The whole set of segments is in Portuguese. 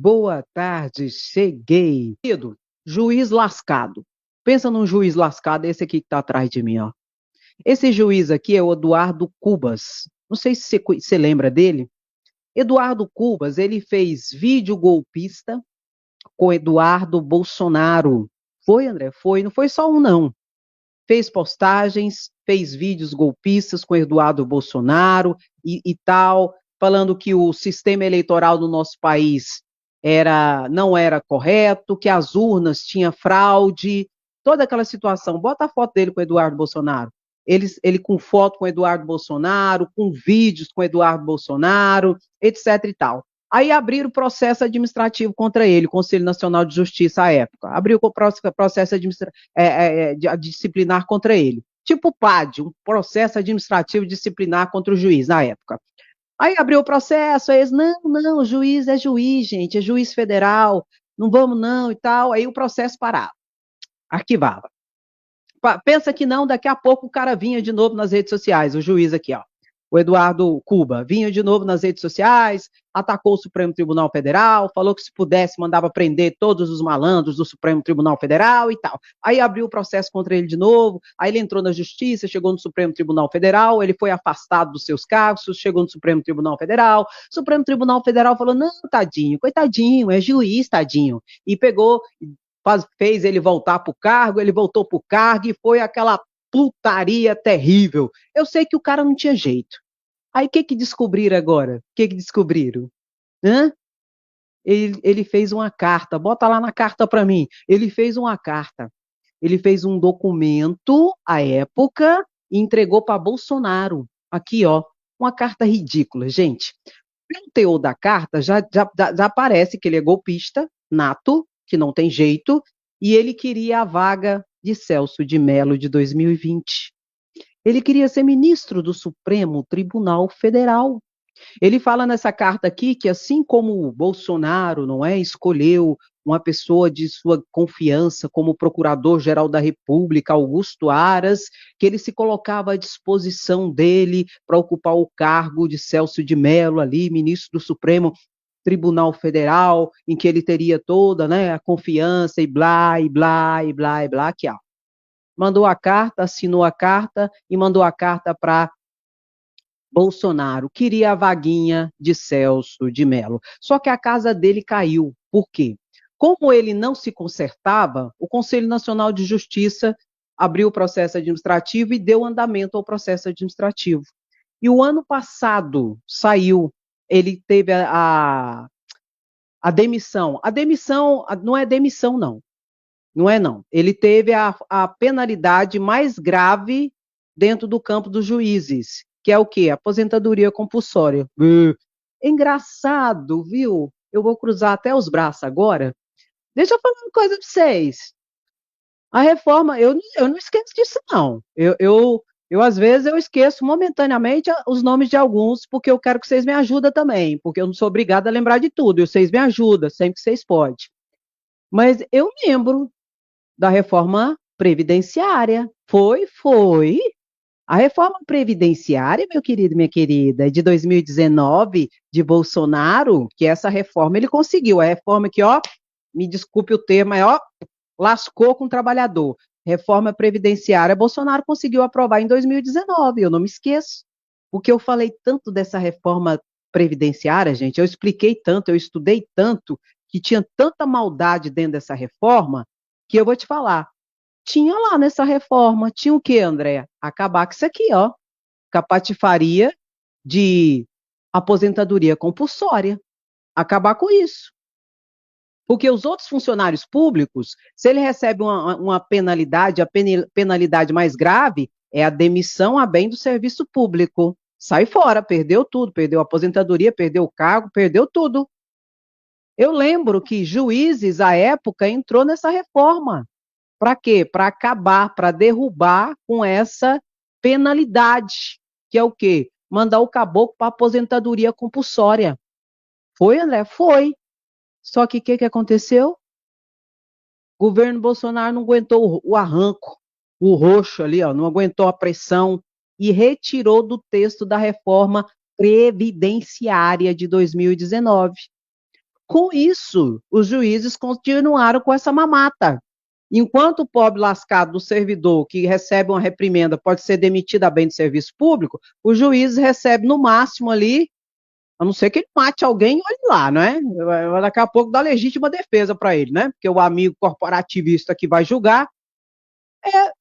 boa tarde, cheguei. Querido, juiz lascado. Pensa num juiz lascado, esse aqui que está atrás de mim, ó. Esse juiz aqui é o Eduardo Cubas. Não sei se você lembra dele. Eduardo Cubas, ele fez vídeo golpista com Eduardo Bolsonaro. Foi, André? Foi. Não foi só um, não. Fez postagens, fez vídeos golpistas com Eduardo Bolsonaro e tal, falando que o sistema eleitoral do nosso país não era correto, que as urnas tinham fraude, toda aquela situação. Bota a foto dele com Eduardo Bolsonaro. Ele com foto com Eduardo Bolsonaro, com vídeos com Eduardo Bolsonaro, etc e tal. Aí abriram processo administrativo contra ele, Conselho Nacional de Justiça à época. Abriu o processo disciplinar contra ele. Tipo PAD, um processo administrativo disciplinar contra o juiz na época. Aí abriu o processo, aí eles, não, o juiz é juiz, gente, é juiz federal, não vamos não e tal. Aí o processo parava, arquivava. Pensa que não, daqui a pouco o cara vinha de novo nas redes sociais, o juiz aqui, ó. O Eduardo Cuba vinha de novo nas redes sociais, atacou o Supremo Tribunal Federal, falou que se pudesse mandava prender todos os malandros do Supremo Tribunal Federal e tal. Aí abriu o processo contra ele de novo, aí ele entrou na Justiça, chegou no Supremo Tribunal Federal, ele foi afastado dos seus cargos, chegou no Supremo Tribunal Federal, o Supremo Tribunal Federal falou, não, tadinho, coitadinho, é juiz, tadinho, e pegou, fez ele voltar para o cargo, ele voltou para o cargo e foi aquela putaria terrível. Eu sei que o cara não tinha jeito. Aí o que descobriram agora? O que descobriram? Hã? Ele fez uma carta, bota lá na carta para mim. Ele fez uma carta. Ele fez um documento à época e entregou para Bolsonaro. Aqui, ó, uma carta ridícula, gente. Pelo teor da carta, já parece que ele é golpista, nato, que não tem jeito, e ele queria a vaga de Celso de Mello de 2020. Ele queria ser ministro do Supremo Tribunal Federal. Ele fala nessa carta aqui que, assim como o Bolsonaro, não é, escolheu uma pessoa de sua confiança como Procurador-Geral da República, Augusto Aras, que ele se colocava à disposição dele para ocupar o cargo de Celso de Mello ali, ministro do Supremo Tribunal Federal, em que ele teria toda, né, a confiança e blá, e blá, e blá, e blá, aqui, ó. Mandou a carta, assinou a carta e mandou a carta para Bolsonaro, queria a vaguinha de Celso de Mello. Só que a casa dele caiu. Por quê? Como ele não se consertava, o Conselho Nacional de Justiça abriu o processo administrativo e deu andamento ao processo administrativo. E o ano passado saiu, ele teve a demissão. A demissão não é demissão, não. Não é, não. Ele teve a penalidade mais grave dentro do campo dos juízes, que é o quê? Aposentadoria compulsória. Engraçado, viu? Eu vou cruzar até os braços agora. Deixa eu falar uma coisa para vocês. A reforma, eu não esqueço disso, não. Às vezes, eu esqueço momentaneamente os nomes de alguns, porque eu quero que vocês me ajudem também, porque eu não sou obrigada a lembrar de tudo, e vocês me ajudam sempre que vocês podem. Mas eu lembro da reforma previdenciária. Foi. A reforma previdenciária, meu querido, minha querida, de 2019, de Bolsonaro, que essa reforma ele conseguiu. A reforma que, ó, me desculpe o termo, ó, lascou com o trabalhador. Reforma previdenciária, Bolsonaro conseguiu aprovar em 2019, eu não me esqueço. Porque eu falei tanto dessa reforma previdenciária, gente, eu expliquei tanto, eu estudei tanto, que tinha tanta maldade dentro dessa reforma, que eu vou te falar, tinha lá nessa reforma, tinha o quê, André? Acabar com isso aqui, ó, com a patifaria de aposentadoria compulsória, acabar com isso. Porque os outros funcionários públicos, se ele recebe uma penalidade, a penalidade mais grave é a demissão a bem do serviço público. Sai fora, perdeu tudo, perdeu a aposentadoria, perdeu o cargo, perdeu tudo. Eu lembro que juízes, à época, entrou nessa reforma. Para quê? Para acabar, para derrubar com essa penalidade, que é o quê? Mandar o caboclo para aposentadoria compulsória. Foi, André? Foi. Só que o que aconteceu? O governo Bolsonaro não aguentou o arranco, o roxo ali, ó, não aguentou a pressão e retirou do texto da reforma previdenciária de 2019. Com isso, os juízes continuaram com essa mamata. Enquanto o pobre lascado do servidor que recebe uma reprimenda pode ser demitido a bem de serviço público, o juiz recebe no máximo ali, a não ser que ele mate alguém, olhe lá, não é? Daqui a pouco dá legítima defesa para ele, né? Porque o amigo corporativista que vai julgar é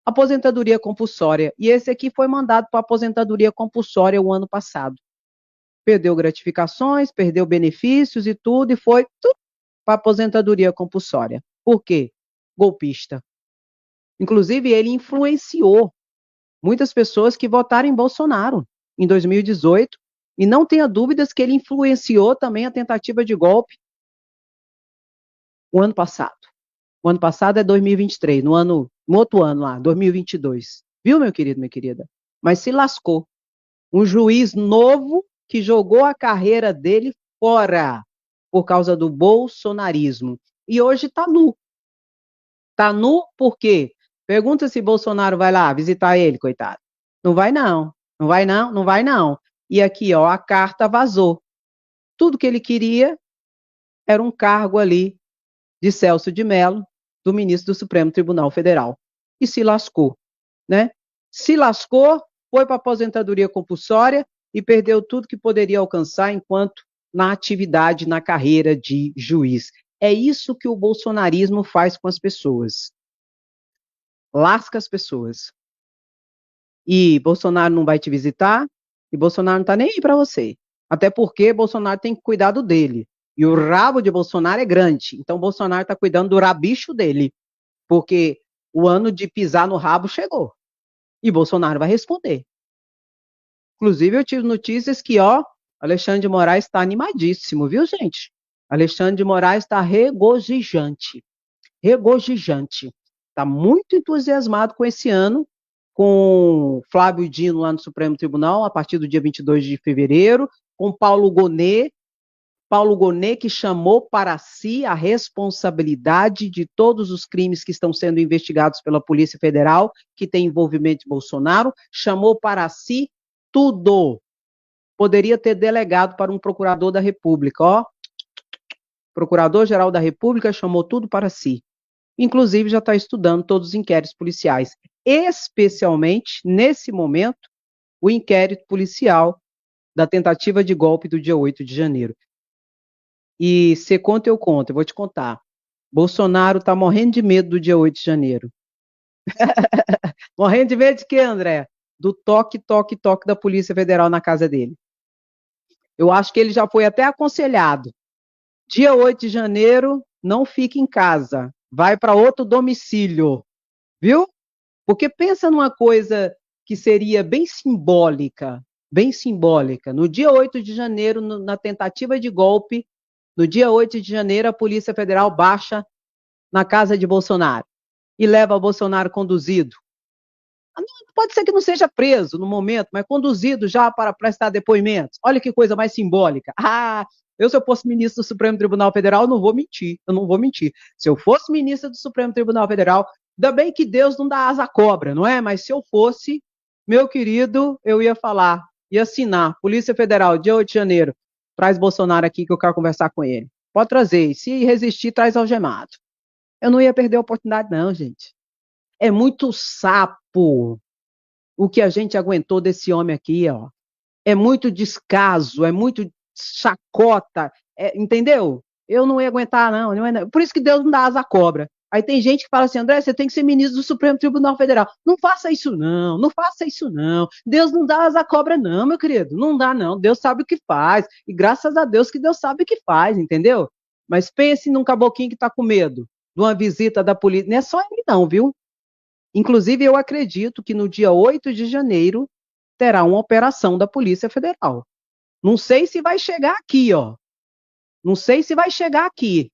aposentadoria compulsória. E esse aqui foi mandado para aposentadoria compulsória o ano passado. Perdeu gratificações, perdeu benefícios e tudo, e foi para aposentadoria compulsória. Por quê? Golpista. Inclusive, ele influenciou muitas pessoas que votaram em Bolsonaro em 2018, e não tenha dúvidas que ele influenciou também a tentativa de golpe o ano passado. O ano passado é 2023, no outro ano lá, 2022. Viu, meu querido, minha querida? Mas se lascou. Um juiz novo que jogou a carreira dele fora por causa do bolsonarismo. E hoje está nu. Está nu por quê? Pergunta se Bolsonaro vai lá visitar ele, coitado. Não vai não, não vai não, não vai não. E aqui, ó, a carta vazou. Tudo que ele queria era um cargo ali de Celso de Mello, do ministro do Supremo Tribunal Federal. E se lascou, né? Se lascou, foi para aposentadoria compulsória e perdeu tudo que poderia alcançar enquanto na atividade, na carreira de juiz. É isso que o bolsonarismo faz com as pessoas. Lasca as pessoas. E Bolsonaro não vai te visitar, e Bolsonaro não está nem aí para você. Até porque Bolsonaro tem que cuidar do dele. E o rabo de Bolsonaro é grande. Então Bolsonaro está cuidando do rabicho dele. Porque o ano de pisar no rabo chegou. E Bolsonaro vai responder. Inclusive, eu tive notícias que, ó, Alexandre de Moraes está animadíssimo, viu, gente? Alexandre de Moraes está regozijante. Regozijante. Está muito entusiasmado com esse ano, com Flávio Dino lá no Supremo Tribunal, a partir do dia 22 de fevereiro, com Paulo Gonet que chamou para si a responsabilidade de todos os crimes que estão sendo investigados pela Polícia Federal, que tem envolvimento de Bolsonaro, chamou para si tudo. Poderia ter delegado para um procurador da República, ó. Procurador-Geral da República chamou tudo para si. Inclusive, já está estudando todos os inquéritos policiais, especialmente, nesse momento, o inquérito policial da tentativa de golpe do dia 8 de janeiro. E se conta, eu conto, eu vou te contar. Bolsonaro está morrendo de medo do dia 8 de janeiro. Morrendo de medo de quê, André? Do toque, toque, toque da Polícia Federal na casa dele. Eu acho que ele já foi até aconselhado. Dia 8 de janeiro, não fique em casa. Vai para outro domicílio. Viu? Porque pensa numa coisa que seria bem simbólica. Bem simbólica. No dia 8 de janeiro, na tentativa de golpe, no dia 8 de janeiro, a Polícia Federal baixa na casa de Bolsonaro e leva Bolsonaro conduzido. Pode ser que não seja preso no momento, mas conduzido já para prestar depoimentos. Olha que coisa mais simbólica. Se eu fosse ministro do Supremo Tribunal Federal, eu não vou mentir. Se eu fosse ministro do Supremo Tribunal Federal, ainda bem que Deus não dá asa à cobra, não é? Mas se eu fosse, meu querido, eu ia falar, ia assinar, Polícia Federal, dia 8 de janeiro, traz Bolsonaro aqui que eu quero conversar com ele. Pode trazer, se resistir, traz algemado. Eu não ia perder a oportunidade não, gente. É muito sapo o que a gente aguentou desse homem aqui, ó. É muito descaso, é muito chacota, entendeu? Eu não ia aguentar, não. Por isso que Deus não dá asa à cobra. Aí tem gente que fala assim, André, você tem que ser ministro do Supremo Tribunal Federal. Não faça isso, não. Não faça isso, não. Deus não dá asa à cobra, não, meu querido. Não dá, não. Deus sabe o que faz. E graças a Deus que Deus sabe o que faz, entendeu? Mas pense num caboclinho que tá com medo de uma visita da polícia. Não é só ele, não, viu? Inclusive, eu acredito que no dia 8 de janeiro terá uma operação da Polícia Federal. Não sei se vai chegar aqui, ó. Não sei se vai chegar aqui.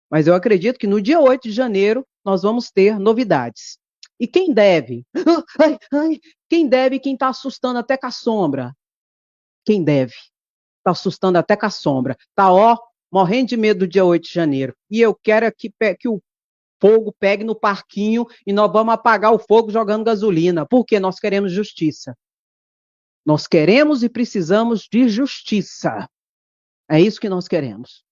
Mas eu acredito que no dia 8 de janeiro nós vamos ter novidades. E quem deve? Quem deve quem está assustando até com a sombra? Quem deve? Está assustando até com a sombra. Tá, ó, morrendo de medo do dia 8 de janeiro. E eu quero que o fogo pegue no parquinho e nós vamos apagar o fogo jogando gasolina, porque nós queremos justiça. Nós queremos e precisamos de justiça. É isso que nós queremos.